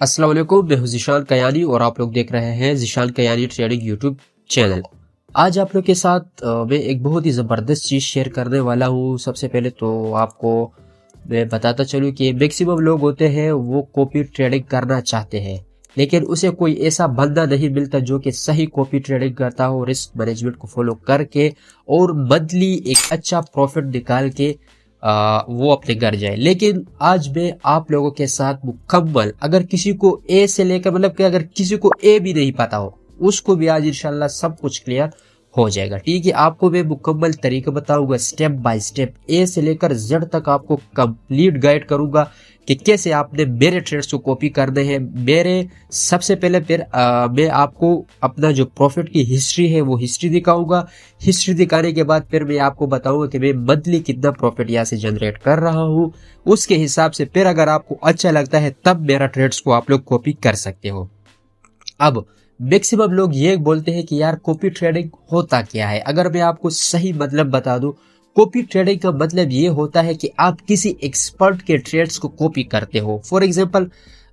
अस्सलाम वालेकुम, मैं हूं ज़ीशान कयानी और आप लोग देख रहे हैं Zeeshan Kayani trading YouTube channel. आज आप लोग के साथ मैं एक बहुत ही ज़बरदस्त चीज़ शेयर करने वाला हूं। सबसे पहले तो आपको मैं बताता चलूं कि मैक्सिमम लोग होते हैं वो कॉपी ट्रेडिंग करना चाहते हैं, लेकिन उसे कोई ऐसा बंदा नहीं मिलता जो कि सही कॉपी ट्रेडिंग करता हो, रिस्क मैनेजमेंट को फॉलो करके और मंथली एक अच्छा प्रॉफिट निकाल के वो अपने घर जाए। लेकिन आज मैं आप लोगों के साथ मुकम्मल, अगर किसी को ए से लेकर मतलब कि अगर किसी को ए भी नहीं पता हो उसको भी आज इंशाल्लाह सब कुछ क्लियर हो जाएगा। ठीक है, आपको मैं मुकम्मल तरीका बताऊंगा, स्टेप बाय स्टेप ए से लेकर जेड तक आपको कंप्लीट गाइड करूंगा कि कैसे आपने मेरे ट्रेड्स को कॉपी करने हैं। मेरे सबसे पहले फिर मैं आपको अपना जो प्रॉफिट की हिस्ट्री है वो हिस्ट्री दिखाऊंगा। हिस्ट्री दिखाने के बाद फिर मैं आपको बताऊंगा कि मैं मंथली कितना प्रॉफिट यहाँ से जनरेट कर रहा हूँ। उसके हिसाब से फिर अगर आपको अच्छा लगता है तब मेरा ट्रेड्स को आप लोग कॉपी कर सकते हो। अब मैक्सिमम लोग ये बोलते हैं कि यार कॉपी ट्रेडिंग होता क्या है। अगर मैं आपको सही मतलब बता दूं, कॉपी ट्रेडिंग का मतलब ये होता है कि आप किसी एक्सपर्ट के ट्रेड्स को कॉपी करते हो। फॉर एग्जांपल,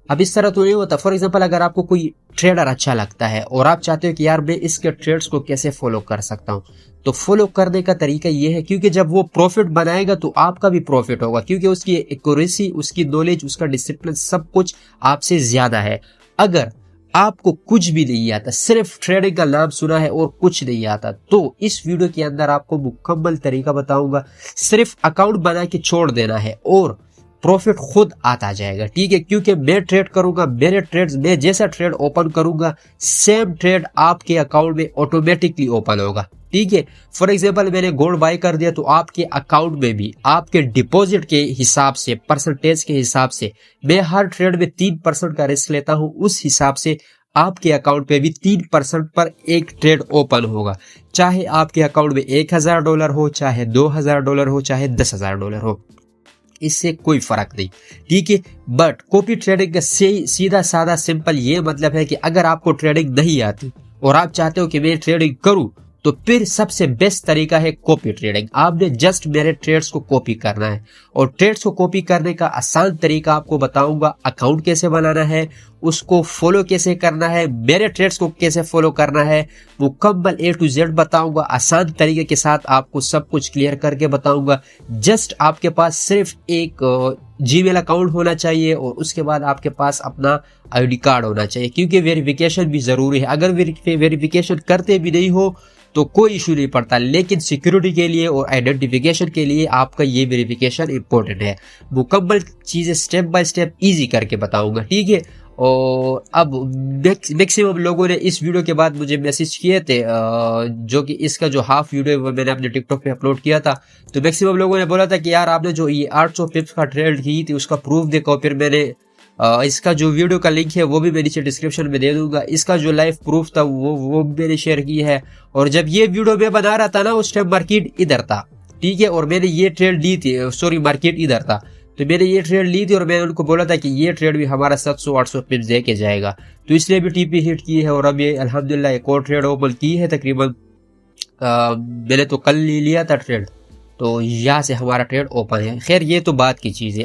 अब इस तरह तो नहीं होता। फॉर एग्जांपल, अगर आपको कोई ट्रेडर अच्छा लगता है और आप चाहते हो कि यार मैं इसके ट्रेड्स को कैसे फॉलो कर सकता हूँ, तो फॉलो करने का तरीका ये है, क्योंकि जब वो प्रॉफिट बनाएगा तो आपका भी प्रॉफिट होगा, क्योंकि उसकी एक्यूरेसी, उसकी नॉलेज, उसका डिसिप्लिन सब कुछ आपसे ज्यादा है। अगर आपको कुछ भी नहीं आता, सिर्फ ट्रेडिंग का नाम सुना है और कुछ नहीं आता, तो इस वीडियो के अंदर आपको मुकम्मल तरीका बताऊंगा। सिर्फ अकाउंट बना के छोड़ देना है और प्रॉफिट खुद आता जाएगा। ठीक है, क्योंकि मैं ट्रेड करूंगा, मेरे ट्रेड्स, मैं जैसा ट्रेड ओपन करूंगा सेम ट्रेड आपके अकाउंट में ऑटोमेटिकली ओपन होगा। ठीक है, फॉर एग्जांपल मैंने गोल्ड बाय कर दिया तो आपके अकाउंट में भी आपके डिपॉजिट के हिसाब से, परसेंटेज के हिसाब से, मैं हर ट्रेड में 3% का रिस्क लेता हूं, उस हिसाब से आपके अकाउंट पे भी 3% पर एक ट्रेड ओपन होगा। चाहे आपके अकाउंट में $1000 हो, चाहे $2000 हो, चाहे $10,000 हो, इससे कोई फर्क नहीं। ठीक है, बट कॉपी ट्रेडिंग का सीधा साधा सिंपल ये मतलब है कि अगर आपको ट्रेडिंग नहीं आती और आप चाहते हो कि मैं ट्रेडिंग करूं, तो फिर सबसे बेस्ट तरीका है कॉपी ट्रेडिंग। आपने जस्ट मेरे ट्रेड्स को कॉपी करना है और ट्रेड्स को कॉपी करने का आसान तरीका आपको बताऊंगा। अकाउंट कैसे बनाना है, उसको फॉलो कैसे करना है, मेरे ट्रेड्स को कैसे फॉलो करना है, मुकम्मल A to Z बताऊंगा। आसान तरीके के साथ आपको सब कुछ क्लियर करके बताऊंगा। जस्ट आपके पास सिर्फ एक जीमेल अकाउंट होना चाहिए और उसके बाद आपके पास अपना आईडी कार्ड होना चाहिए, क्योंकि वेरिफिकेशन भी जरूरी है। अगर वेरिफिकेशन करते भी नहीं हो तो कोई इशू नहीं पड़ता, लेकिन सिक्योरिटी के लिए और आइडेंटिफिकेशन के लिए आपका ये वेरिफिकेशन इंपॉर्टेंट है। मुकम्मल चीजें स्टेप बाय स्टेप इजी करके बताऊंगा। ठीक है, और अब मैक्सिमम लोगों ने इस वीडियो के बाद मुझे मैसेज किए थे, जो कि इसका जो हाफ वीडियो वो मैंने अपने टिकटॉक पे अपलोड किया था। तो मैक्सिमम लोगों ने बोला था कि यार आपने जो ये 800 पिप्स का ट्रेड की थी उसका प्रूफ देखो। फिर मैंने इसका जो वीडियो का लिंक है वो भी मैं नीचे डिस्क्रिप्शन में दे दूंगा। इसका जो लाइव प्रूफ था वो मैंने शेयर की है। और जब ये वीडियो मैं बना रहा था ना, उस टाइम मार्केट इधर था। ठीक है, और मैंने ये ट्रेड ली थी, सॉरी मार्केट इधर था, तो मैंने ये ट्रेड ली थी और मैंने उनको बोला था कि ये ट्रेड भी हमारा 700-800 पिप्स दे के जाएगा, तो इसलिए भी टीपी हिट की है। और अब ये अल्हम्दुलिल्लाह एक और ट्रेड ओपन की है तकरीबन, मैंने तो कल लिया था ट्रेड, तो यहाँ से हमारा ट्रेड ओपन है। खैर ये तो बात की चीज है।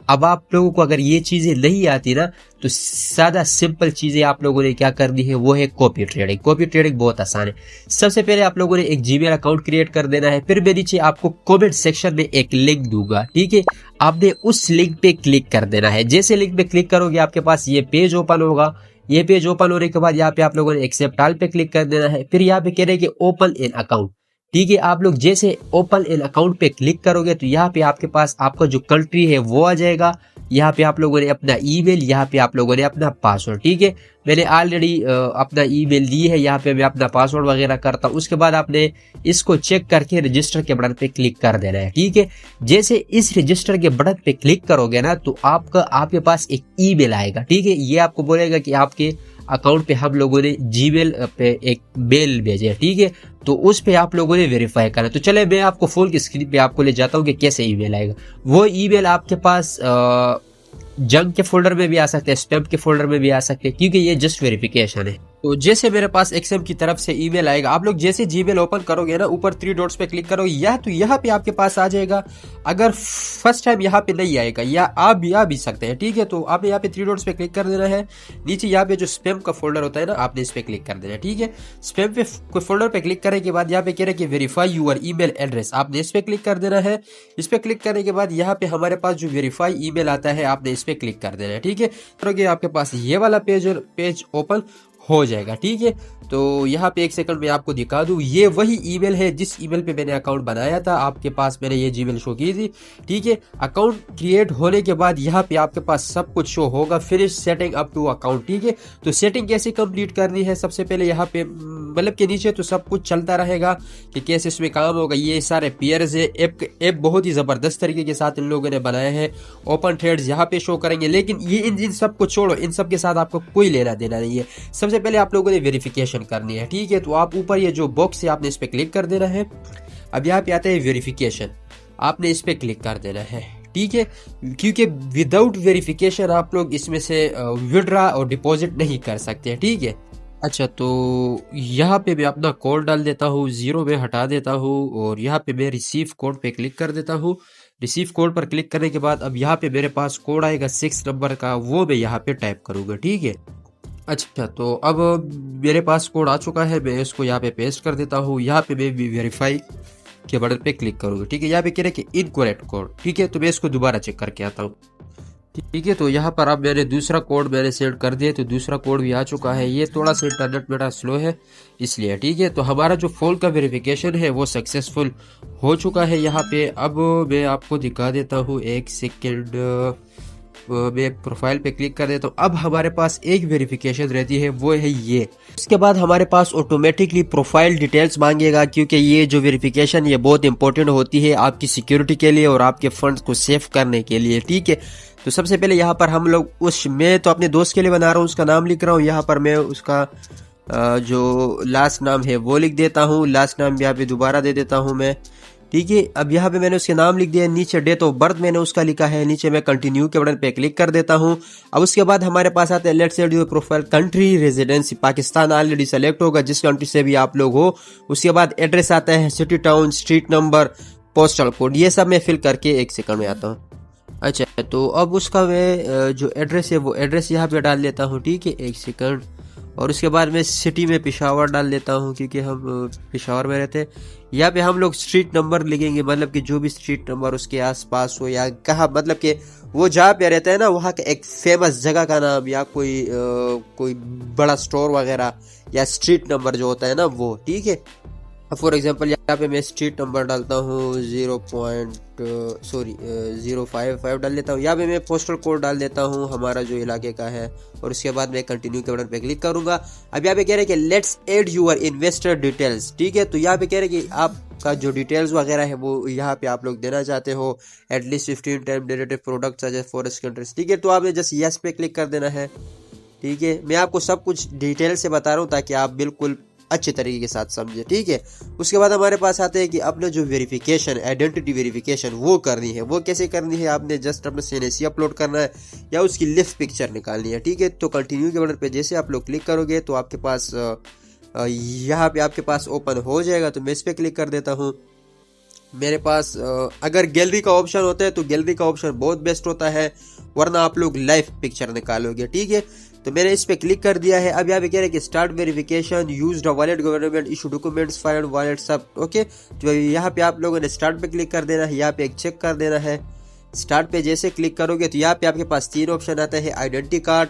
अब आप लोगों को अगर ये चीजें नहीं आती ना, तो सादा सिंपल चीजें आप लोगों ने क्या करनी है वो है कॉपी ट्रेडिंग। कॉपी ट्रेडिंग बहुत आसान है। सबसे पहले आप लोगों ने एक जीमेल अकाउंट क्रिएट कर देना है। फिर मैं नीचे आपको कमेंट सेक्शन में एक लिंक दूंगा। ठीक है, आपने उस लिंक पे क्लिक कर देना है। जैसे लिंक पे क्लिक करोगे आपके पास ये पेज ओपन होगा। ये पेज ओपन होने के बाद यहाँ पे आप लोगों ने एक्सेप्ट ऑल पे क्लिक कर देना है। फिर यहाँ पे कह रहे कि ओपन एन अकाउंट। ठीक है, आप लोग जैसे ओपन एन अकाउंट पे क्लिक करोगे तो यहाँ पे आपके पास आपका जो कंट्री है वो आ जाएगा। यहाँ पे आप लोगों ने अपना ईमेल, यहाँ पे आप लोगों ने अपना पासवर्ड। ठीक है, मैंने ऑलरेडी अपना ईमेल दी है, यहाँ पे मैं अपना पासवर्ड वगैरह करता हूँ। उसके बाद आपने इसको चेक करके रजिस्टर के बटन पे क्लिक कर देना है। ठीक है, जैसे इस रजिस्टर के बटन पे क्लिक करोगे ना, तो आपके पास एक ईमेल आएगा। ठीक है, ये आपको बोलेगा कि आपके अकाउंट पे हम लोगों ने जीमेल पे एक मेल भेजे। ठीक है, तो उस पे आप लोगों ने वेरीफाई करना। तो चले मैं आपको फुल की स्क्रीन पे आपको ले जाता हूँ कि कैसे ईमेल आएगा। वो ईमेल आपके पास जंक के फोल्डर में भी आ सकते हैं, स्पैम के फोल्डर में भी आ सकते हैं, क्योंकि ये जस्ट वेरिफिकेशन है। तो जैसे मेरे पास एक्सएम की तरफ से ईमेल आएगा, आप लोग जैसे जीमेल ओपन करोगे ना, ऊपर 3 डॉट्स पे क्लिक करोगे या तो यहाँ पे आपके पास आ जाएगा। अगर फर्स्ट टाइम यहाँ पे नहीं आएगा या आप भी आ भी सकते हैं, ठीक है। तो आपने यहाँ पे 3 डॉट्स पे क्लिक कर देना है। नीचे यहाँ पे जो स्पैम का फोल्डर होता है ना, आपने इस पे क्लिक कर देना है, ठीक है। स्पैम पे कोई फोल्डर पे क्लिक करने के बाद यहाँ पे कह रहे हैं कि वेरीफाई यूर ईमेल एड्रेस, आपने इस पे क्लिक कर देना है। इस पे क्लिक करने के बाद यहाँ पे हमारे पास जो वेरीफाई ईमेल आता है, आपने इस पे क्लिक कर देना है, ठीक है। करोगे आपके पास ये वाला पेज ओपन हो जाएगा, ठीक है। तो यहाँ पे एक सेकंड में आपको दिखा दूं, ये वही ईमेल है जिस ईमेल पे मैंने अकाउंट बनाया था, आपके पास मैंने ये जीमेल शो की थी, ठीक है। अकाउंट क्रिएट होने के बाद यहाँ पे आपके पास सब कुछ शो होगा, finish setting up to account, ठीक है। तो सेटिंग कैसे कंप्लीट करनी है, सबसे पहले यहाँ पे मतलब के नीचे तो सब कुछ चलता रहेगा कि कैसे इसमें काम होगा। ये सारे पेयर्स है, ऐप बहुत ही जबरदस्त तरीके के साथ इन लोगों ने बनाए हैं। ओपन थ्रेड्स यहाँ पे शो करेंगे, लेकिन ये इन सब को छोड़ो, इन सब के साथ आपको कोई लेना देना नहीं है। सबसे पहले आप लोगों ने वेरिफिकेशन करनी है, ठीक है। तो आप ऊपर ये जो बॉक्स है, आपने इस पे क्लिक कर देना है। अब यहाँ पे आता है वेरिफिकेशन, आपने इस पे क्लिक कर देना है, ठीक है। क्योंकि विदाउट वेरिफिकेशन आप लोग इसमें से विड्रॉ और डिपॉजिट नहीं कर सकते, ठीक है। अच्छा, तो यहाँ पे मैं अपना कोड डाल देता हूँ, 0 में हटा देता हूँ और यहाँ पे मैं रिसीव कोड पे क्लिक कर देता हूँ। रिसीव कोड पर क्लिक करने के बाद अब यहाँ पे मेरे पास कोड आएगा 6 नंबर का, वो मैं यहाँ पे टाइप करूँगा, ठीक है। अच्छा, तो अब मेरे पास कोड आ चुका है, मैं इसको यहाँ पे पेस्ट कर देता हूँ। यहाँ पे मैं वेरीफाई के बटन पे क्लिक करूँगा, ठीक है। यहाँ पे कह रहे हैं कि इनकरेक्ट कोड, ठीक है। तो मैं इसको दोबारा चेक करके आता हूँ, ठीक है। तो यहाँ पर अब मैंने दूसरा कोड मैंने सेंड कर दिया, तो दूसरा कोड भी आ चुका है। ये थोड़ा सा इंटरनेट मेरा स्लो है इसलिए, ठीक है। तो हमारा जो फोन का वेरिफिकेशन है वो सक्सेसफुल हो चुका है यहाँ पे। अब मैं आपको दिखा देता हूँ, एक सेकेंड, मैं प्रोफाइल पे क्लिक कर देता हूँ। अब हमारे पास एक वेरिफिकेशन रहती है, वो है ये। उसके बाद हमारे पास ऑटोमेटिकली प्रोफाइल डिटेल्स मांगेगा, क्योंकि ये जो वेरिफिकेशन ये बहुत इंपॉर्टेंट होती है आपकी सिक्योरिटी के लिए और आपके फंड्स को सेव करने के लिए, ठीक है। तो सबसे पहले यहाँ पर हम लोग मैं तो अपने दोस्त के लिए बना रहा हूँ, उसका नाम लिख रहा हूँ। यहाँ पर मैं उसका जो लास्ट नाम है वो लिख देता हूँ। लास्ट नाम यहाँ पे दोबारा दे देता हूँ मैं, ठीक है। अब यहाँ पे मैंने उसके नाम लिख दिया, नीचे डेट ऑफ बर्थ मैंने उसका लिखा है, नीचे मैं कंटिन्यू के बटन पे क्लिक कर देता हूँ। अब उसके बाद हमारे पास आता है let's set your profile country residency, Pakistan already select होगा, जिस कंट्री से भी आप लोग हो। उसके बाद एड्रेस आता है, city, town, street number, postal code, ये सब मैं फिल करके एक सेकंड में आता हूँ। अच्छा, तो अब उसका मैं जो एड्रेस है वो एड्रेस यहाँ पे डाल लेता हूँ, ठीक है, एक सेकंड। और उसके बाद मैं सिटी में पेशावर डाल लेता हूँ, क्योंकि हम पेशावर में रहते हैं। यहाँ पे हम लोग स्ट्रीट नंबर लिखेंगे, मतलब कि जो भी स्ट्रीट नंबर उसके आसपास हो या कहाँ, मतलब कि वो जहाँ पे रहता है ना, वहाँ के एक फेमस जगह का नाम या कोई बड़ा स्टोर वगैरह या स्ट्रीट नंबर जो होता है ना वो, ठीक है। फॉर एग्जांपल यहाँ पे मैं स्ट्रीट नंबर डालता हूँ 055 डाल लेता हूँ। यहाँ पे मैं पोस्टल कोड डाल देता हूँ हमारा जो इलाके का है, और उसके बाद मैं कंटिन्यू के बटन पे क्लिक करूंगा। अब यहाँ पे कह रहे हैं कि let's add your investor details, ठीक है। तो यहाँ पे कह रहे हैं कि आपका जो डिटेल्स वगैरह है वो यहाँ पे आप लोग देना चाहते हो, at least 15 time derivative products such as forest countries, ठीक है। तो आपने जस्ट यस पे क्लिक कर देना है, ठीक है। मैं आपको सब कुछ डिटेल से बता रहा हूँ ताकि आप बिल्कुल अच्छे तरीके के साथ समझे, ठीक है। उसके बाद हमारे पास आते हैं कि अपने जो वेरिफिकेशन, आइडेंटिटी वेरिफिकेशन वो करनी है। वो कैसे करनी है, आपने जस्ट अपना सीएनएसी अपलोड करना है या उसकी लिफ्ट पिक्चर निकालनी है, ठीक है। तो कंटिन्यू के बटन पे जैसे आप लोग क्लिक करोगे तो आपके पास यहाँ पे आपके पास ओपन हो जाएगा। तो मैं इस पे क्लिक कर देता हूँ। मेरे पास अगर गैलरी का ऑप्शन होता है तो गैलरी का ऑप्शन बहुत बेस्ट होता है, वरना आप लोग लाइव पिक्चर निकालोगे, ठीक है। तो मैंने इस पे क्लिक कर दिया है। अब यहाँ पे कह रहे हैं कि start verification, used wallet, government issue documents, find wallet सब, ओके। तो यहाँ पे आप लोगों ने स्टार्ट पे क्लिक कर देना है, यहाँ पे एक चेक कर देना है। स्टार्ट पे जैसे क्लिक करोगे तो यहाँ पे आपके पास 3 ऑप्शन आता है, identity card,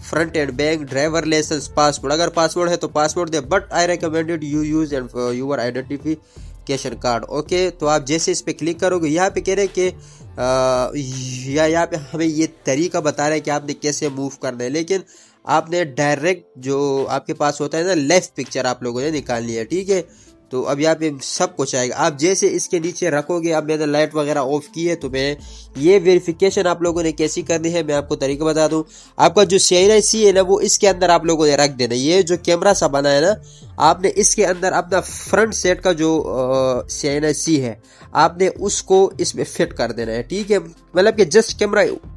front and bank, driver license, passport. अगर पासपोर्ट है तो पासपोर्ट दे, but I recommended you use your identification card, okay. तो आप जैसे इस पे क्लिक करोगे यहाँ पे कह रहे हैं कि यहाँ पे हमें ये तरीका बता रहा है कि आपने कैसे मूव करना है, लेकिन आपने डायरेक्ट जो आपके पास होता है ना लेफ्ट पिक्चर आप लोगों ने निकालनी है, ठीक है। तो अब यहाँ पे सब कुछ आएगा, आप जैसे इसके नीचे रखोगे। अब मैंने लाइट वगैरह ऑफ की है, तो मैं ये वेरिफिकेशन आप लोगों ने कैसी करनी है मैं आपको तरीका बता दूं। आपका जो CNIC है ना वो इसके अंदर आप लोगों ने रख देना। ये जो कैमरा सा बना है ना, आपने इसके अंदर अपना फ्रंट सेट का जो CNIC है आपने उसको इसमें फिट कर देना है, ठीक है। मतलब कि जस्ट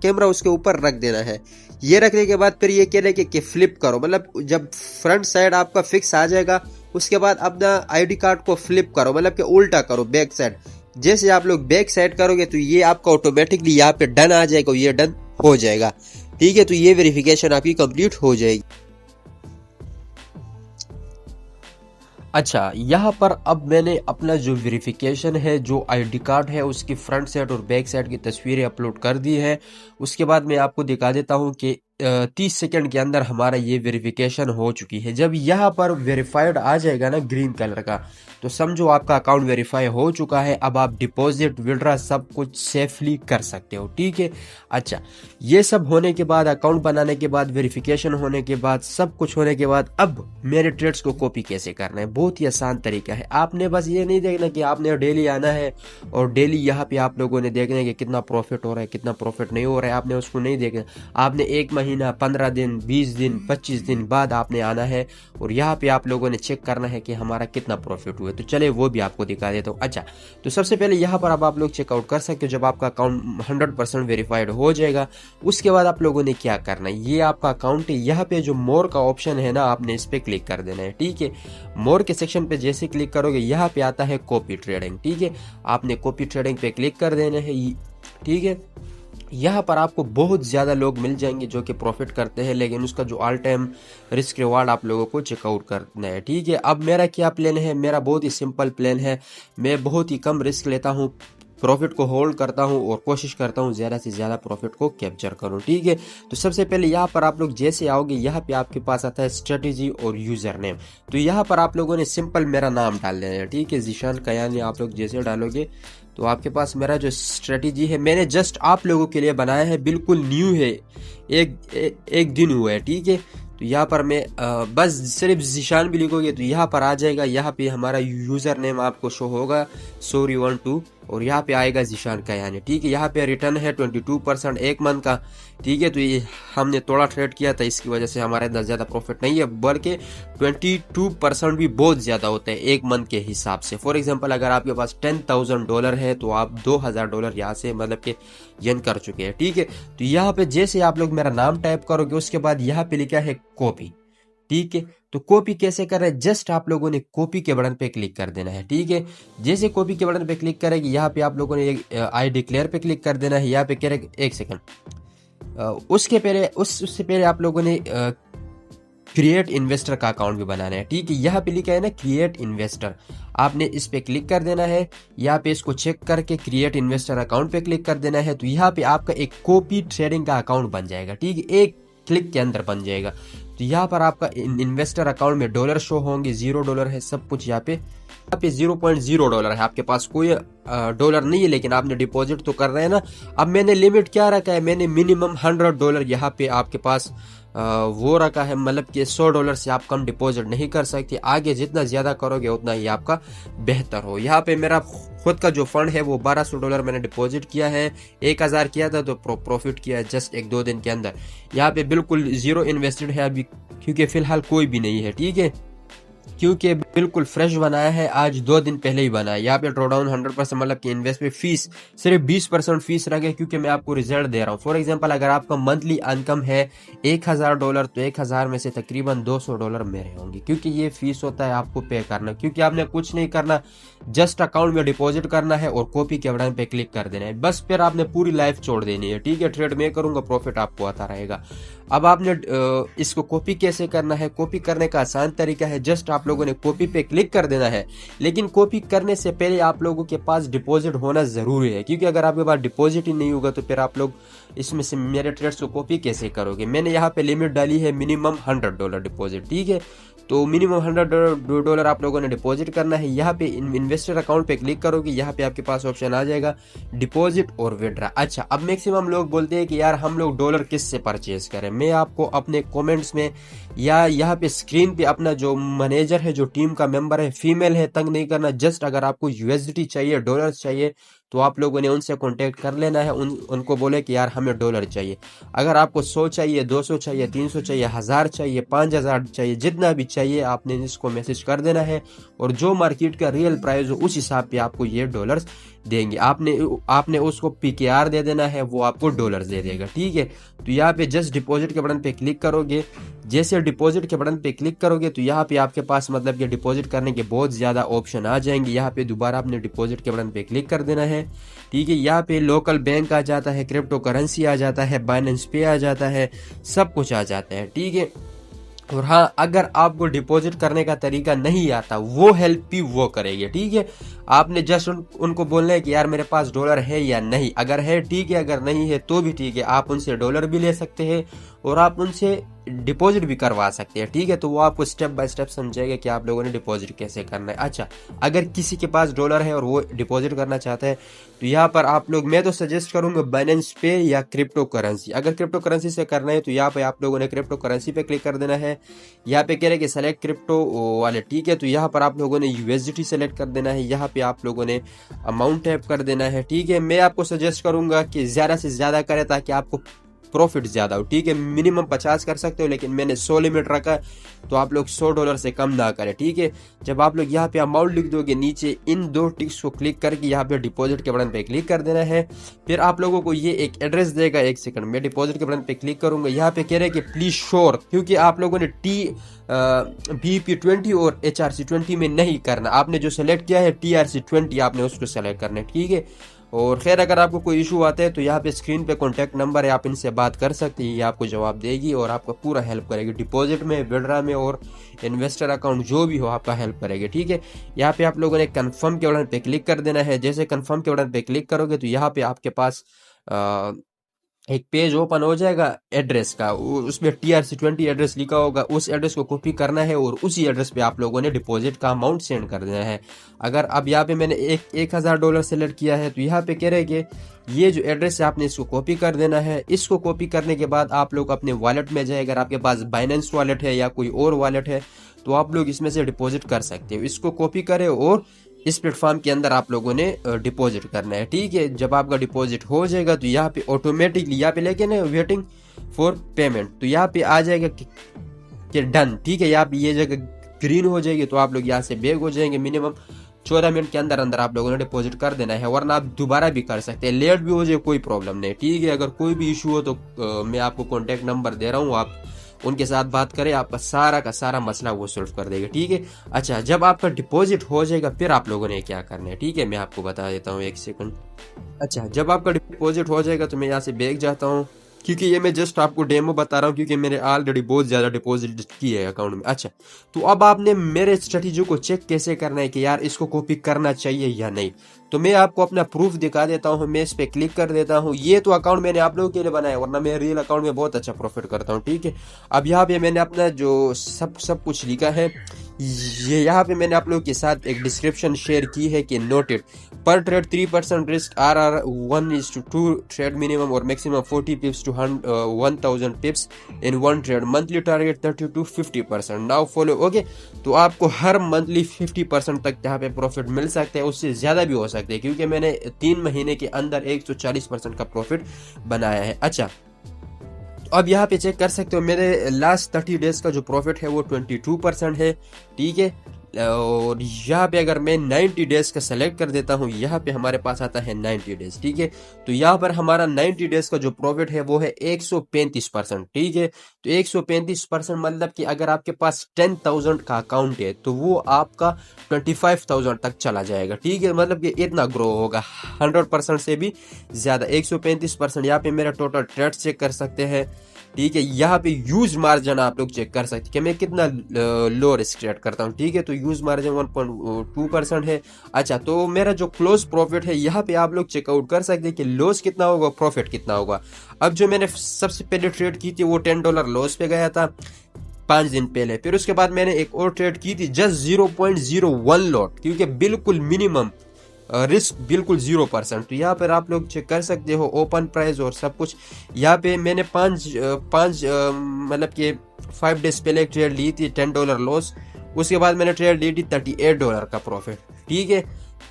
कैमरा उसके ऊपर रख देना है। ये रखने के बाद फिर ये कह रहे कि फ्लिप करो, मतलब जब फ्रंट साइड आपका फिक्स आ जाएगा उसके बाद अपना आईडी कार्ड को फ्लिप करो, मतलब कि उल्टा करो बैक साइड। जैसे आप लोग बैक साइड करोगे तो ये आपका ऑटोमेटिकली यहाँ पे डन आ जाएगा, ये डन हो जाएगा। ठीक है, तो ये वेरिफिकेशन आपकी कंप्लीट हो जाएगी। अच्छा, यहाँ पर अब मैंने अपना जो वेरिफिकेशन है, जो आईडी कार्ड है, उसकी फ्रंट साइड और बैक साइड की तस्वीरें अपलोड कर दी है। उसके बाद मैं आपको दिखा देता हूँ कि 30 सेकंड के अंदर हमारा ये वेरिफिकेशन हो चुकी है। जब यहाँ पर वेरीफाइड आ जाएगा ना ग्रीन कलर का, तो समझो आपका अकाउंट वेरीफाई हो चुका है। अब आप डिपॉजिट विड्रॉ सब कुछ सेफली कर सकते हो। ठीक है। अच्छा, ये सब होने के बाद, अकाउंट बनाने के बाद, वेरिफिकेशन होने के बाद, सब कुछ होने के बाद, अब मेरे ट्रेड्स को कॉपी कैसे करना है, बहुत ही आसान तरीका है। आपने बस ये नहीं देखना कि आपने डेली आना है और डेली यहाँ पे आप लोगों ने देखना है कि कितना प्रॉफिट हो रहा है, कितना प्रॉफिट नहीं हो रहा है। आपने उसको नहीं देखना। आपने 1 महीना, 15 दिन, 20 दिन, 25 दिन बाद आपने आना है और यहाँ पे आप लोगों ने चेक करना है कि हमारा कितना प्रॉफिट हुआ। तो चले वो भी आपको दिखा देता हूँ। अच्छा, तो सबसे पहले यहाँ पर अब आप लोग चेकआउट कर सकते हो जब आपका अकाउंट 100% वेरीफाइड हो जाएगा। उसके बाद आप लोगों ने क्या करना है, ये आपका अकाउंट है, यहाँ पे जो मोर का ऑप्शन है ना, आपने इस पे क्लिक कर देना है। ठीक है, मोर के सेक्शन पे जैसे क्लिक करोगे यहाँ पे आता है कॉपी ट्रेडिंग। ठीक है, आपने कॉपी ट्रेडिंग पे क्लिक कर देना है। ठीक है, यहाँ पर आपको बहुत ज़्यादा लोग मिल जाएंगे जो कि प्रॉफिट करते हैं, लेकिन उसका जो ऑल टाइम रिस्क रिवार्ड आप लोगों को चेकआउट करना है। ठीक है, अब मेरा क्या प्लान है, मेरा बहुत ही सिंपल प्लान है। मैं बहुत ही कम रिस्क लेता हूँ, प्रॉफिट को होल्ड करता हूँ और कोशिश करता हूँ ज़्यादा से ज़्यादा प्रॉफिट को कैप्चर करूँ। ठीक है, तो सबसे पहले यहाँ पर आप लोग जैसे आओगे, यहाँ पे आपके पास आता है स्ट्रेटेजी और यूज़र नेम। तो यहाँ पर आप लोगों ने सिंपल मेरा नाम डाल देना है। ठीक है, ज़ीशान कयानी आप लोग जैसे डालोगे तो आपके पास मेरा जो स्ट्रेटेजी है, मैंने जस्ट आप लोगों के लिए बनाया है, बिल्कुल न्यू है, एक दिन हुआ है। ठीक है, तो यहाँ पर मैं बस सिर्फ ज़ीशान भी लिखोगे तो यहाँ पर आ जाएगा। यहाँ पे हमारा यूज़र नेम आपको शो होगा, सॉरी 12, और यहाँ पे आएगा ज़ीशान कयानी। ठीक है, यहाँ पे रिटर्न है 22% 1 मंथ का। ठीक है, तो ये हमने थोड़ा ट्रेड किया था, इसकी वजह से हमारा इतना ज़्यादा प्रॉफिट नहीं है, बल्कि 22% भी बहुत ज़्यादा होता है 1 मंथ के हिसाब से। फॉर एग्जांपल, अगर आपके पास $10,000 है तो आप $2,000 यहाँ से मतलब कि अर्न कर चुके हैं। ठीक है, तो यहाँ पे जैसे आप लोग मेरा नाम टाइप करोगे, उसके बाद यहाँ पे लिखा है कॉपी। ठीक है, तो कॉपी कैसे कर रहे हैं, जस्ट आप लोगों ने कॉपी के बटन पे क्लिक कर देना है। ठीक है, जैसे कॉपी के बटन पे क्लिक करेंगे, यहाँ पे आप लोगों ने आई डिक्लेयर पे क्लिक कर देना है। यहाँ पे कह रहे 1 सेकंड, उससे पहले आप लोगों ने क्रिएट इन्वेस्टर का अकाउंट भी बनाना है। ठीक है, यहाँ पे लिखा है ना क्रिएट इन्वेस्टर, आपने इस पे क्लिक कर देना है। यहाँ पे इसको चेक करके क्रिएट इन्वेस्टर अकाउंट पे क्लिक कर देना है। तो यहाँ पे आपका एक कॉपी ट्रेडिंग का अकाउंट बन जाएगा। ठीक है, एक क्लिक के अंदर बन जाएगा। तो यहाँ पर आपका इन्वेस्टर अकाउंट में डॉलर शो होंगे, $0 है सब कुछ। यहाँ पे $0.0 है, आपके पास कोई डॉलर नहीं है, लेकिन आपने डिपॉजिट तो कर रहे हैं ना। अब मैंने लिमिट क्या रखा है, मैंने मिनिमम $100 यहाँ पे आपके पास वो रखा है, मतलब कि $100 से आप कम डिपॉजिट नहीं कर सकते। आगे जितना ज्यादा करोगे उतना ही आपका बेहतर हो। यहाँ पे मेरा खुद का जो फंड है वो $1200 मैंने डिपॉजिट किया है, 1000 किया था तो प्रॉफिट किया जस्ट 1-2 दिन के अंदर। यहाँ पे बिल्कुल जीरो इन्वेस्टेड है अभी, क्योंकि फिलहाल कोई भी नहीं है। ठीक है, क्योंकि बिल्कुल फ्रेश बनाया है, आज 2 दिन पहले ही बनाया। यहाँ पे ड्रॉडाउन 100% मतलब कि इन्वेस्ट पे फीस सिर्फ 20% फीस रखे, क्योंकि मैं आपको रिजल्ट दे रहा हूँ। फॉर एग्जांपल, अगर आपका मंथली इनकम है $1000 तो 1000 में से तकरीबन $200 मेरे होंगे, क्योंकि ये फीस होता है आपको पे करना। क्योंकि आपने कुछ नहीं करना, जस्ट अकाउंट में डिपॉजिट करना है और कॉपी के बटन पे क्लिक कर देना है, बस फिर आपने पूरी लाइफ छोड़ देनी है। ठीक है, ट्रेड में करूंगा, प्रॉफिट आपको आता रहेगा। अब आपने इसको कॉपी कैसे करना है, कॉपी करने का आसान तरीका है, जस्ट आप लोगों ने कॉपी पे क्लिक कर देना है। लेकिन कॉपी करने से पहले आप लोगों के पास डिपॉजिट होना जरूरी है, क्योंकि अगर आपके पास डिपॉजिट ही नहीं होगा तो फिर आप लोग इसमें से मेरे ट्रेड्स को कॉपी कैसे करोगे। मैंने यहाँ पे लिमिट डाली है मिनिमम $100 डिपॉजिट। ठीक है, तो मिनिमम $100 आप लोगों ने डिपॉजिट करना है। यहाँ पे इन्वेस्टर अकाउंट पे क्लिक करोगे, यहाँ पे आपके पास ऑप्शन आ जाएगा डिपॉजिट और विड्रा। अच्छा, अब मैक्सिमम लोग बोलते हैं कि यार हम लोग डॉलर किस से परचेज करें। मैं आपको अपने कमेंट्स में या यहाँ पे स्क्रीन पे अपना जो मैनेजर है, जो टीम का मेंबर है, फीमेल है, तंग नहीं करना। जस्ट अगर आपको USDT चाहिए, डॉलर चाहिए, तो आप लोगों ने उनसे कांटेक्ट कर लेना है। उनको बोले कि यार हमें डॉलर चाहिए। अगर आपको 100 चाहिए, 200 चाहिए, 300 चाहिए, 1000 चाहिए, 5000 चाहिए, जितना भी चाहिए आपने इसको मैसेज कर देना है, और जो मार्केट का रियल प्राइस हो उस हिसाब पे आपको ये डॉलर्स देंगे। आपने आपने उसको PKR दे देना है, वो आपको डॉलर दे देगा, ठीक है। तो यहाँ पे जस्ट डिपॉजिट के बटन पे क्लिक करोगे। जैसे डिपॉजिट के बटन पे क्लिक करोगे तो यहाँ पे आपके पास मतलब कि डिपॉजिट करने के बहुत ज़्यादा ऑप्शन आ जाएंगे। यहाँ पे दोबारा आपने डिपॉजिट के बटन पे क्लिक कर देना है, ठीक है। यहाँ पे लोकल बैंक आ जाता है, क्रिप्टो करेंसी आ जाता है, बाइनेंस पे आ जाता है, सब कुछ आ जाता है, ठीक है। और हाँ, अगर आपको डिपॉजिट करने का तरीका नहीं आता, वो हेल्प भी वो करेंगे, ठीक है। आपने जस्ट उनको बोलना है कि यार मेरे पास डॉलर है या नहीं, अगर है ठीक है, अगर नहीं है तो भी ठीक है। आप उनसे डॉलर भी ले सकते हैं और आप उनसे डिपॉजिट भी करवा सकते हैं, ठीक है। तो वो आपको स्टेप बाय स्टेप समझाएगा कि आप लोगों ने डिपॉजिट कैसे करना है। अच्छा, अगर किसी के पास डॉलर है और वो डिपॉजिट करना चाहता है तो यहाँ पर आप लोग, मैं तो सजेस्ट करूंगा बाइनेंस पे या क्रिप्टो करेंसी। अगर क्रिप्टो करेंसी से करना है तो यहाँ पे आप लोगों ने क्रिप्टो करेंसी पे क्लिक कर देना है। यहाँ पे कह रहे हैं कि सेलेक्ट क्रिप्टो वाले, ठीक है। तो यहाँ पर आप लोगों ने USDT सेलेक्ट कर देना है। यहाँ पे आप लोगों ने अमाउंट टाइप कर देना है, ठीक है। मैं आपको सजेस्ट करूंगा कि ज्यादा से ज्यादा करें ताकि आपको प्रॉफिट ज्यादा हो, ठीक है। मिनिमम 50 कर सकते हो, लेकिन मैंने 100 लिमिट रखा है, तो आप लोग $100 से कम ना करें, ठीक है। जब आप लोग यहाँ पे अमाउंट लिख दोगे, नीचे इन 2 टिक्स को क्लिक करके यहाँ पे डिपॉजिट के बटन पे क्लिक कर देना है। फिर आप लोगों को ये एक एड्रेस देगा, एक सेकंड, मैं डिपॉजिट के बटन पे क्लिक करूंगा। यहाँ पे कह रहे हैं कि प्लीज श्योर, क्योंकि आप लोगों ने BP20 और HRC20 में नहीं करना। आपने जो सेलेक्ट किया है TRC20, आपने उसको सेलेक्ट करना है, ठीक है। और खैर, अगर आपको कोई इशू आता है तो यहाँ पे स्क्रीन पे कॉन्टैक्ट नंबर है, आप इनसे बात कर सकते हैं, ये आपको जवाब देगी और आपका पूरा हेल्प करेगी। डिपॉजिट में, विड्रा में और इन्वेस्टर अकाउंट जो भी हो, आपका हेल्प करेगी, ठीक है। यहाँ पे आप लोगों ने कंफर्म के बटन पे क्लिक कर देना है। जैसे कंफर्म के बटन पे क्लिक करोगे तो यहाँ पे आपके पास एक पेज ओपन हो जाएगा एड्रेस का, उसमें TRC20 एड्रेस लिखा होगा। उस एड्रेस को कॉपी करना है और उसी एड्रेस पे आप लोगों ने डिपॉजिट का अमाउंट सेंड कर देना है। अगर अब यहाँ पे मैंने $1000 सेलेक्ट किया है तो यहाँ पे कह रहे हैं कि ये जो एड्रेस है आपने इसको कॉपी कर देना है। इसको कॉपी करने के बाद आप लोग अपने वॉलेट में जाए, अगर आपके पास बाइनेंस वॉलेट है या कोई और वॉलेट है तो आप लोग इसमें से डिपॉजिट कर सकते हो। इसको कॉपी करें और इस प्लेटफॉर्म के अंदर आप लोगों ने डिपॉजिट करना है, ठीक है। जब आपका डिपॉजिट हो जाएगा तो यहाँ पे ऑटोमेटिकली यहाँ पे लेके ना वेटिंग फॉर पेमेंट, तो यहाँ पे आ जाएगा कि डन, ठीक है। यहाँ पे ये जगह ग्रीन हो जाएगी तो आप लोग यहाँ से बैक हो जाएंगे। मिनिमम 14 मिनट के अंदर अंदर आप लोगों ने डिपॉजिट कर देना है, वरना आप दोबारा भी कर सकते हैं, लेट भी हो जाए कोई प्रॉब्लम नहीं, ठीक है। अगर कोई भी इशू हो तो मैं आपको कॉन्टैक्ट नंबर दे रहा हूँ, आप उनके साथ बात करें, आपका सारा का सारा मसला वो सॉल्व कर देगा, ठीक है। अच्छा, जब आपका डिपॉजिट हो जाएगा फिर आप लोगों ने क्या करना है, ठीक है, मैं आपको बता देता हूँ, एक सेकंड। अच्छा, जब आपका डिपॉजिट हो जाएगा तो मैं यहाँ से बैक जाता हूँ, क्योंकि ये मैं जस्ट आपको डेमो बता रहा हूँ, क्योंकि मैंने ऑलरेडी बहुत ज़्यादा डिपॉजिट की है अकाउंट में। अच्छा, तो अब आपने मेरे स्ट्रेटेजी को चेक कैसे करना है कि यार इसको कॉपी करना चाहिए या नहीं, तो मैं आपको अपना प्रूफ दिखा देता हूँ। मैं इस पे क्लिक कर देता हूँ। ये तो अकाउंट मैंने आप लोगों के लिए बनाया, वरना मैं रियल अकाउंट में बहुत अच्छा प्रॉफिट करता हूँ, ठीक है। अब यहाँ पे मैंने अपना जो सब कुछ लिखा है, ये यहाँ पे मैंने आप लोगों के साथ एक डिस्क्रिप्शन शेयर की है कि नोटेड पर trade 3% risk, RR 1:2 trade minimum और maximum 40 pips to 1000 pips in one trade, monthly target 30 to 50%, now follow, okay. तो आपको हर मंथली 50% तक यहाँ पे प्रॉफिट मिल सकता है, उससे ज्यादा भी हो सकते हैं, क्योंकि मैंने 3 महीने के अंदर 140% का प्रॉफिट बनाया है। अच्छा, अब यहाँ पे चेक कर सकते हो मेरे लास्ट 30 डेज का जो प्रॉफिट है वो 22% है, ठीक है। और यहाँ पे अगर मैं 90 डेज का सेलेक्ट कर देता हूँ, यहाँ पे हमारे पास आता है 90 डेज, ठीक है। तो यहाँ पर हमारा 90 डेज का जो प्रॉफिट है वो है 135%, ठीक है। तो 135% मतलब कि अगर आपके पास 10,000 का अकाउंट है तो वो आपका 25,000 तक चला जाएगा, ठीक है। मतलब कि इतना ग्रो होगा 100% से भी ज्यादा। 135%। यहाँ पे मेरा टोटल ट्रेड चेक कर सकते हैं, ठीक है। यहाँ पे यूज मार्जिन आप लोग चेक कर सकते हैं कि मैं कितना लो रिस्क ट्रेड करता हूँ, ठीक है। तो यूज मार्जिन 1.2% है। अच्छा, तो मेरा जो क्लोज प्रॉफिट है यहाँ पे आप लोग चेकआउट कर सकते हैं कि लॉस कितना होगा, प्रॉफिट कितना होगा। अब जो मैंने सबसे पहले ट्रेड की थी वो $10 लॉस पे गया था 5 दिन पहले। फिर उसके बाद मैंने एक और ट्रेड की थी जस्ट 0.01 लॉट, क्योंकि बिल्कुल मिनिमम रिस्क, बिल्कुल 0%। तो यहाँ पर आप लोग चेक कर सकते हो ओपन प्राइस और सब कुछ। यहाँ पे मैंने पाँच मतलब कि 5 डेज पहले एक ट्रेड ली थी $10 लॉस, उसके बाद मैंने ट्रेड ली थी $38 का प्रॉफिट, ठीक है।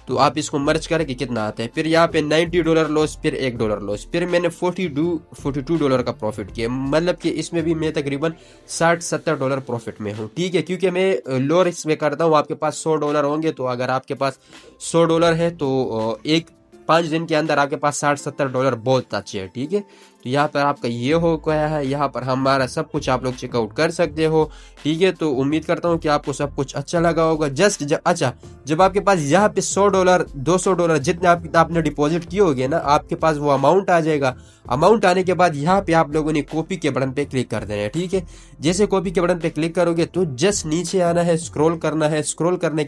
तो आप इसको मर्ज करें कि कितना आता है। फिर यहाँ पे $90 लॉस, फिर $1 लॉस, फिर मैंने $42 का प्रॉफिट किया। मतलब कि इसमें भी मैं तकरीबन $60-70 प्रॉफिट में हूँ, ठीक है, क्योंकि मैं लो रिस्क में करता हूँ। आपके पास $100 होंगे, तो अगर आपके पास $100 है तो एक 5 दिन के अंदर आपके पास $60-70 बहुत अच्छे है। ठीक है, तो यहाँ पर आपका ये हो गया है, यहाँ पर हमारा सब कुछ आप लोग चेकआउट कर सकते हो। ठीक है, तो उम्मीद करता हूँ कि आपको सब कुछ अच्छा लगा होगा। अच्छा, जब आपके पास यहाँ पे $100 $200 जितने आपने डिपॉजिट किए होगे ना, आपके पास वो अमाउंट आ जाएगा। अमाउंट आने के बाद यहाँ पे आप लोगों ने कॉपी के बटन पे क्लिक कर देना है। ठीक है, जैसे कॉपी के बटन पे क्लिक करोगे तो जस्ट नीचे आना है, स्क्रॉल करना है। स्क्रॉल करने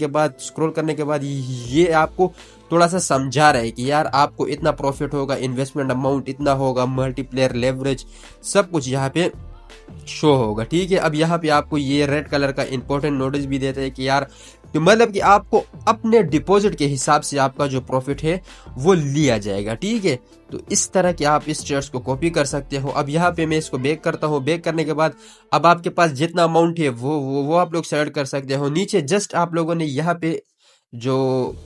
के बाद ये आपको थोड़ा सा समझा रहा है कि यार आपको इतना प्रॉफिट होगा, इन्वेस्टमेंट अमाउंट इतना होगा, मल्टीप्लेयर लेवरेज सब कुछ यहाँ पे शो होगा। ठीक है, अब यहाँ पे आपको ये रेड कलर का इंपॉर्टेंट नोटिस भी देते हैं कि यार तो मतलब कि आपको अपने डिपॉजिट के हिसाब से आपका जो प्रॉफिट है वो लिया जाएगा। ठीक है, तो इस तरह के आप इस ट्रेड्स को कॉपी कर सकते हो। अब यहाँ पे मैं इसको बैक करता हूँ। बैक करने के बाद अब आपके पास जितना अमाउंट है वो आप लोग सेलेक्ट कर सकते हो। नीचे जस्ट आप लोगों ने यहाँ पे जो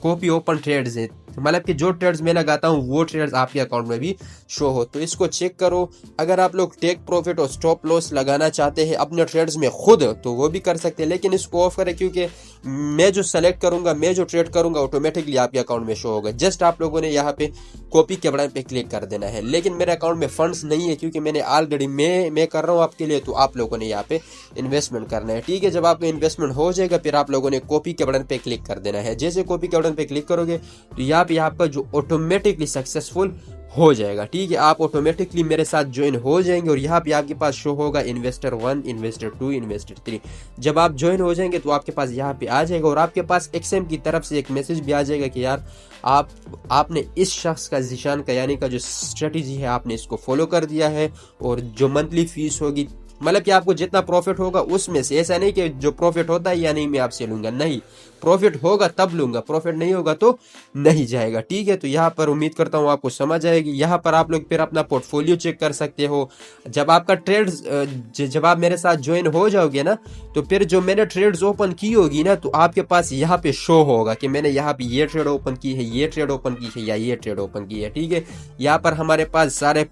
कॉपी ओपन ट्रेड्स है, मतलब कि जो ट्रेड्स मैं लगाता हूँ वो ट्रेड्स आपके अकाउंट में भी शो हो, तो इसको चेक करो। अगर आप लोग टेक प्रॉफिट और स्टॉप लॉस लगाना चाहते हैं अपने ट्रेड्स में खुद, तो वो भी कर सकते हैं, लेकिन इसको ऑफ करें क्योंकि मैं जो सेलेक्ट करूंगा, मैं जो ट्रेड करूंगा ऑटोमेटिकली आपके अकाउंट में शो होगा। जस्ट आप लोगों ने यहाँ पे कॉपी के बटन पे क्लिक कर देना है। लेकिन मेरे अकाउंट में फंड्स नहीं है क्योंकि मैंने ऑलरेडी मैं कर रहा हूँ आपके लिए, तो आप लोगों ने यहाँ पे इन्वेस्टमेंट करना है। ठीक है, जब आपका इन्वेस्टमेंट हो जाएगा फिर आप लोगों ने कॉपी के बटन पे क्लिक कर देना है। जैसे कॉपी के बटन पे क्लिक करोगे तो यहाँ पे आपका जो ऑटोमेटिकली सक्सेसफुल हो जाएगा। ठीक है, आप ऑटोमेटिकली मेरे साथ ज्वाइन हो जाएंगे और यहाँ पे आपके पास शो होगा इन्वेस्टर 1, इन्वेस्टर 2, इन्वेस्टर 3। जब आप ज्वाइन हो जाएंगे तो आपके पास यहाँ पे आ जाएगा और आपके पास एक्सएम की तरफ से एक मैसेज भी आ जाएगा कि यार आपने इस शख्स का, ज़ीशान कयानी का जो स्ट्रेटेजी है आपने इसको फॉलो कर दिया है और जो मंथली फीस होगी, मतलब कि आपको जितना प्रॉफिट होगा उसमें से, ऐसा नहीं कि जो प्रॉफिट होता है या नहीं मैं आपसे लूंगा, नहीं, प्रॉफिट होगा तब लूंगा, प्रॉफिट नहीं होगा तो नहीं जाएगा। ठीक है, तो यहाँ पर उम्मीद करता हूँ आपको समझ आएगी। यहाँ पर आप लोग फिर अपना पोर्टफोलियो चेक कर सकते हो। जब आपका ट्रेड्स जब आप मेरे साथ ज्वाइन हो जाओगे ना, तो फिर जो मैंने ट्रेड्स ओपन की होगी ना, तो आपके पास यहाँ पे शो होगा कि मैंने यहाँ पे ये ट्रेड ओपन की है, ये ट्रेड ओपन की है या ये ट्रेड ओपन की है। ठीक है, यहाँ पर हमारे पास सारे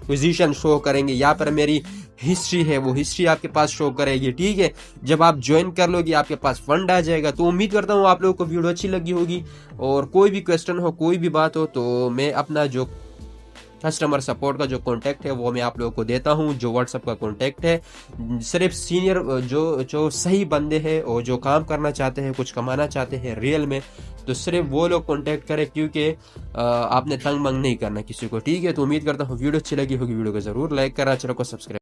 पोजीशन शो करेंगे। यहाँ पर मेरी हिस्ट्री है, वो हिस्ट्री आपके पास शो करेगी। ठीक है, जब आप ज्वाइन कर लोगे आपके पास फंड आ जाएगा। तो उम्मीद करता हूँ आप लोगों को वीडियो अच्छी लगी होगी और कोई भी क्वेश्चन हो, कोई भी बात हो, तो मैं अपना जो कस्टमर सपोर्ट का जो कॉन्टैक्ट है वो मैं आप लोगों को देता हूँ, जो व्हाट्सएप का कॉन्टैक्ट है। सिर्फ सीनियर जो सही बंदे हैं और जो काम करना चाहते हैं, कुछ कमाना चाहते हैं रियल में, तो सिर्फ वो लोग कॉन्टैक्ट करें क्योंकि आपने तंग मंग नहीं करना किसी को। ठीक है, तो उम्मीद करता हूँ वीडियो अच्छी लगी होगी। वीडियो को जरूर लाइक करना, चैनल को सब्सक्राइब